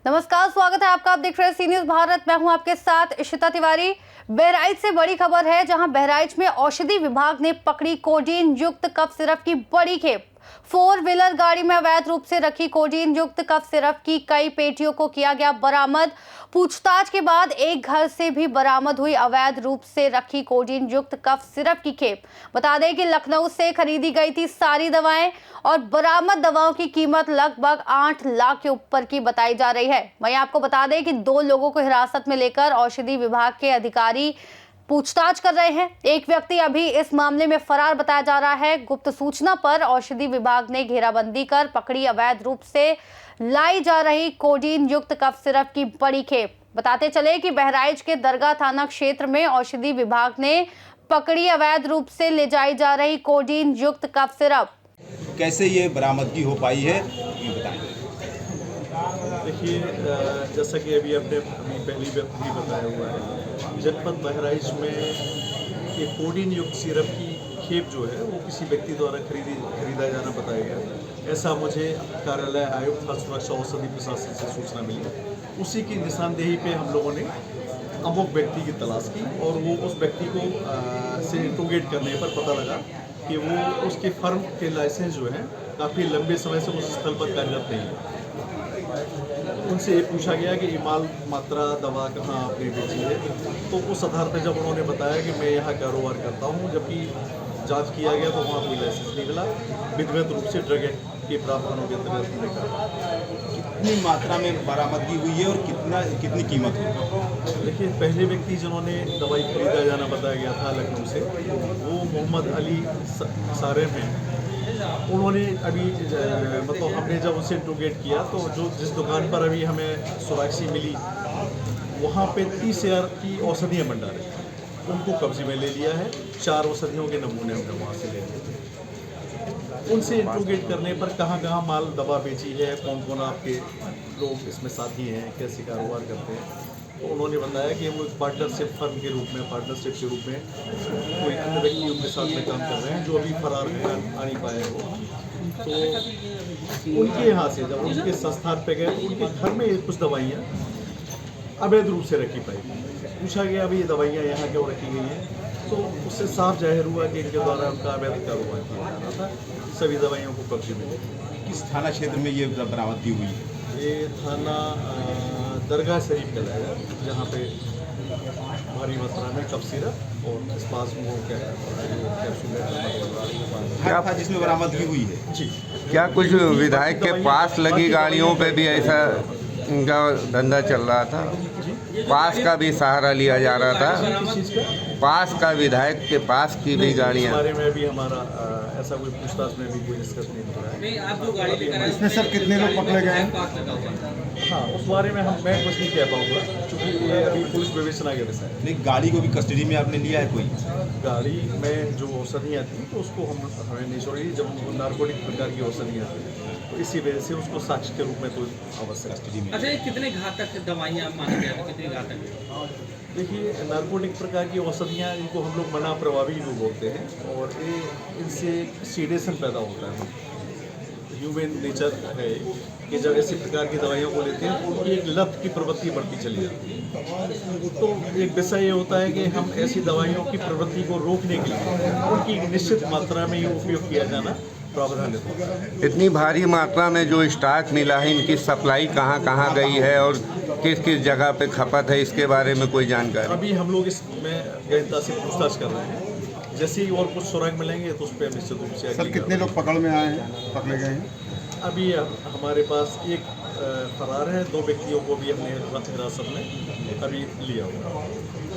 नमस्कार, स्वागत है आपका। आप देख रहे हैं सी न्यूज़ भारत। मैं हूं आपके साथ इशिता तिवारी। बहराइच से बड़ी खबर है, जहां बहराइच में औषधि विभाग ने पकड़ी कोडीन युक्त कफ सिरप की बड़ी खेप। 4 व्हीलर गाड़ी में अवैध रूप से रखी कोडीन युक्त कफ सिरप की कई पेटियों को किया गया बरामद। पूछताछ के बाद एक घर से भी बरामद हुई अवैध रूप से रखी कोडीन युक्त कफ सिरप की खेप। बता दें कि लखनऊ से खरीदी गई थी सारी दवाएं और बरामद दवाओं की कीमत लगभग 8 लाख के ऊपर की बताई जा रही है। वहीं आपको बता दें कि 2 लोगों को हिरासत में लेकर औषधि विभाग के अधिकारी पूछताछ कर रहे हैं। एक व्यक्ति अभी इस मामले में फरार बताया जा रहा है। गुप्त सूचना पर औषधि विभाग ने घेराबंदी कर पकड़ी अवैध रूप से लाई जा रही कोडीन युक्त कफ सिरप की बड़ी खेप। बताते चले कि बहराइच के दरगाह थाना क्षेत्र में औषधि विभाग ने पकड़ी अवैध रूप से ले जाई जा रही कोडीन युक्त कफ सिरप। कैसे ये बरामदगी हो पाई है, ये बताएं। देखिए, जैसा कि अभी पहली व्यक्ति भी बताया हुआ है, जनपद बहराइच में ये कोडीन युक्त सिरप की खेप जो है वो किसी व्यक्ति द्वारा खरीदा जाना बताया गया। ऐसा मुझे कार्यालय आयुक्त खाद्य सुरक्षा औषधि प्रशासन से सूचना मिली। उसी की निशानदेही पे हम लोगों ने अमुक व्यक्ति की तलाश की और वो उस व्यक्ति को से इंट्रोगेट करने पर पता लगा कि वो उसके फर्म के लाइसेंस जो हैं काफ़ी लंबे समय से उस स्थल पर कार्यरत नहीं है। उनसे ये पूछा गया कि ये माल मात्रा दवा कहाँ आपने बेची है, तो उस आधार पर जब उन्होंने बताया कि मैं यहाँ कारोबार करता हूँ, जबकि जांच किया गया तो वहाँ कोई लाइसेंस नहीं मिला, विधिवत रूप से ड्रग एक्ट के प्रावधानों के अंतर्गत हमने कहा। कितनी मात्रा में बरामदगी हुई है और कितनी कीमत हुई? देखिए, पहले व्यक्ति जिन्होंने दवाई खरीदा जाना बताया गया था लखनऊ से, वो मोहम्मद अली सारेम हैं। उन्होंने अभी मतलब हमने जब उनसे इंट्रोगेट किया तो जिस दुकान पर अभी हमें सुराक्षी मिली, वहाँ पे 30,000 की औषधियाँ भंडार है, उनको कब्जे में ले लिया है। 4 औषधियों के नमूने हमने वहाँ से ले लिए। उनसे इंट्रोगेट करने पर कहाँ कहाँ माल दवा बेची है, कौन कौन आपके लोग इसमें साथी हैं, कैसे कारोबार करते हैं, तो उन्होंने बताया कि वो पार्टनरशिप फर्म के रूप में, पार्टनरशिप के रूप में कोई अन्य व्यक्ति उनके साथ में काम कर रहे हैं जो अभी फरार आ नहीं पाए हो। तो उनके यहाँ से जब उनके संस्थान पे गए तो उनके घर में कुछ दवाइयाँ अवैध रूप से रखी पाई। पूछा गया अभी ये दवाइयाँ यहाँ क्यों रखी गई हैं, तो उससे साफ जाहिर हुआ कि इनके द्वारा उनका अवैध कारोबार किया जा रहा था। सभी दवाइयों को कब्जे में लिया। किस थाना क्षेत्र में ये बरामदगी हुई है? ये थाना दरगाह शरीफ कहलाएगा, जहाँ पे भारी मात्रा में कफ सिरप और इस पास वो क्या था जिसमें बरामदगी हुई है? जी, क्या कुछ विधायक के पास लगी गाड़ियों पे भी ऐसा इनका धंधा चल रहा था? पास का भी सहारा लिया जा रहा था, किस चीज़ का? पास का विधायक के पास की भी गाड़ियाँ। इस बारे में भी हमारा ऐसा कोई पूछताछ में भी कोई डिस्कस नहीं हो रहा है। इसमें सर कितने लोग पकड़े गए हैं? हाँ, उस बारे में मैं कुछ नहीं कह पाऊँगा, क्योंकि ये अभी पुलिस विवेचना के विषय है। नहीं, गाड़ी को भी कस्टडी में आपने लिया है कोई? गाड़ी में जो औषधियाँ थी तो उसको हमें नहीं छोड़ी, जब उनको नार्कोटिक प्रकार की औषधियाँ थी तो इसी वजह से उसको साक्ष्य के रूप में तो आवश्यक कस्टडी में। अच्छा, ये कितने घातक दवाइयाँ मानी जाती हैं, कितनी घातक है? देखिए, नार्कोटिक प्रकार की औषधियाँ, इनको हम लोग मना प्रभावी भी बोलते हैं और ये इनसे सीडेशन पैदा होता है। ह्यूमन नेचर है कि जब ऐसी प्रकार की दवाइयों को लेते हैं तो उनकी एक लत की प्रवृत्ति बढ़ती चली जाती है। तो एक विषय ये होता है कि हम ऐसी दवाइयों की प्रवृत्ति को रोकने के लिए उनकी निश्चित मात्रा में ये उपयोग किया जाना प्रावधान होता है। इतनी भारी मात्रा में जो स्टॉक मिला है, इनकी सप्लाई कहाँ कहाँ गई है और किस किस जगह पे खपत है, इसके बारे में कोई जानकारी? अभी हम लोग इसमें गहनता से पूछताछ कर रहे हैं। जैसे ही और कुछ सुराग मिलेंगे तो उस पर निश्चित रूप से। सर, कितने लोग पकड़ में आए हैं, पकड़े गए हैं? अभी हमारे पास एक फरार है, 2 व्यक्तियों को भी हमने हिरासत में अभी लिया हुआ।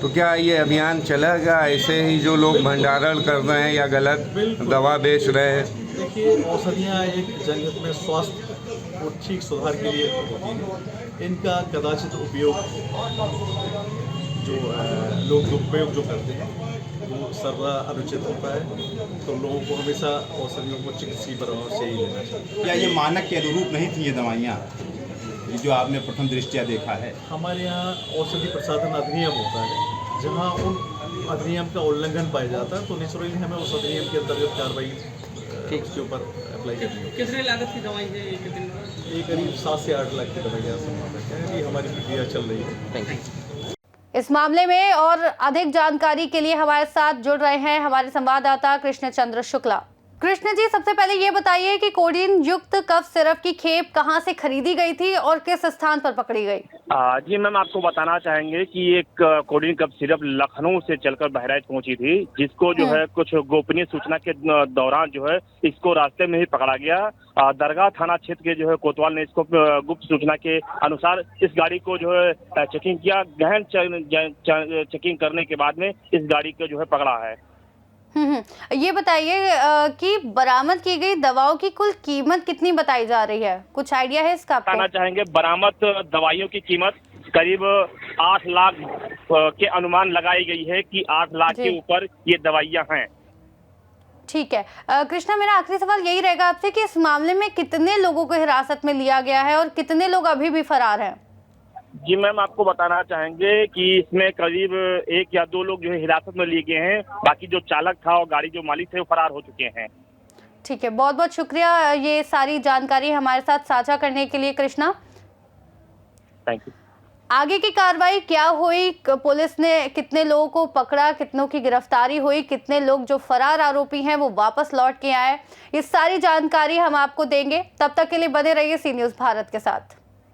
तो क्या ये अभियान चलेगा ऐसे ही, जो लोग भंडारण कर रहे हैं या गलत दवा बेच रहे हैं? देखिए, औषधियाँ एक जनहित में स्वास्थ्य और ठीक सुधार के लिए होती हैं। इनका कदाचित उपयोग जो लोग दुरुपयोग जो करते हैं वो सर्रा अनुचित होता है, तो लोगों को हमेशा औषधियों को चिकित्सीय परामर्श से ही लेना चाहिए। क्या ये मानक के अनुरूप नहीं थी ये दवाइयाँ, ये जो आपने प्रथम दृष्टया देखा है? हमारे यहाँ औषधि प्रसाधन अधिनियम होता है, जहाँ उन अधिनियम का उल्लंघन पाया जाता है तो नेचुरली हमें उस अधिनियम के अंतर्गत कार्रवाई उसके ऊपर सप्लाई करनी होगी। कितने लागत की दवाई है ये, कितने? ये करीब 7 से 8 लाख की दवाइयाँ संभावित है। अभी हमारी प्रक्रिया चल रही है। इस मामले में और अधिक जानकारी के लिए हमारे साथ जुड़ रहे हैं हमारे संवाददाता कृष्ण चंद्र शुक्ला। कृष्ण जी, सबसे पहले ये बताइए कि कोडीन युक्त कफ सिरप की खेप कहां से खरीदी गई थी और किस स्थान पर पकड़ी गई? जी मैम, आपको बताना चाहेंगे कि एक कोडीन कफ सिरप लखनऊ से चलकर बहराइच पहुंची थी, जिसको जो है कुछ गोपनीय सूचना के दौरान जो है इसको रास्ते में ही पकड़ा गया। दरगाह थाना क्षेत्र के जो है कोतवाल ने इसको गुप्त सूचना के अनुसार इस गाड़ी को जो है चेकिंग किया। गहन चेकिंग करने के बाद में इस गाड़ी को जो है पकड़ा है। ये बताइए कि बरामद की गई दवाओं की कुल कीमत कितनी बताई जा रही है? कुछ आइडिया है इसका आपको? बताना चाहेंगे, बरामद दवाइयों की कीमत करीब 8 लाख के अनुमान लगाई गई है कि 8 लाख के ऊपर ये दवाइयां हैं। ठीक है कृष्णा, मेरा आखिरी सवाल यही रहेगा आपसे कि इस मामले में कितने लोगों को हिरासत में लिया गया है और कितने लोग अभी भी फरार हैं? जी मैम, आपको बताना चाहेंगे कि इसमें करीब 1 या 2 लोग जो है हिरासत में लिए गए हैं। बाकी जो चालक था और गाड़ी जो मालिक थे वो फरार हो चुके हैं। ठीक है, बहुत बहुत शुक्रिया ये सारी जानकारी हमारे साथ साझा करने के लिए कृष्णा। Thank you. आगे की कार्रवाई क्या हुई? पुलिस ने कितने लोगों को पकड़ा, कितनों की गिरफ्तारी हुई, कितने लोग जो फरार आरोपी हैं वो वापस लौट के आए, ये सारी जानकारी हम आपको देंगे। तब तक के लिए बने रहिए सी न्यूज़ भारत के साथ।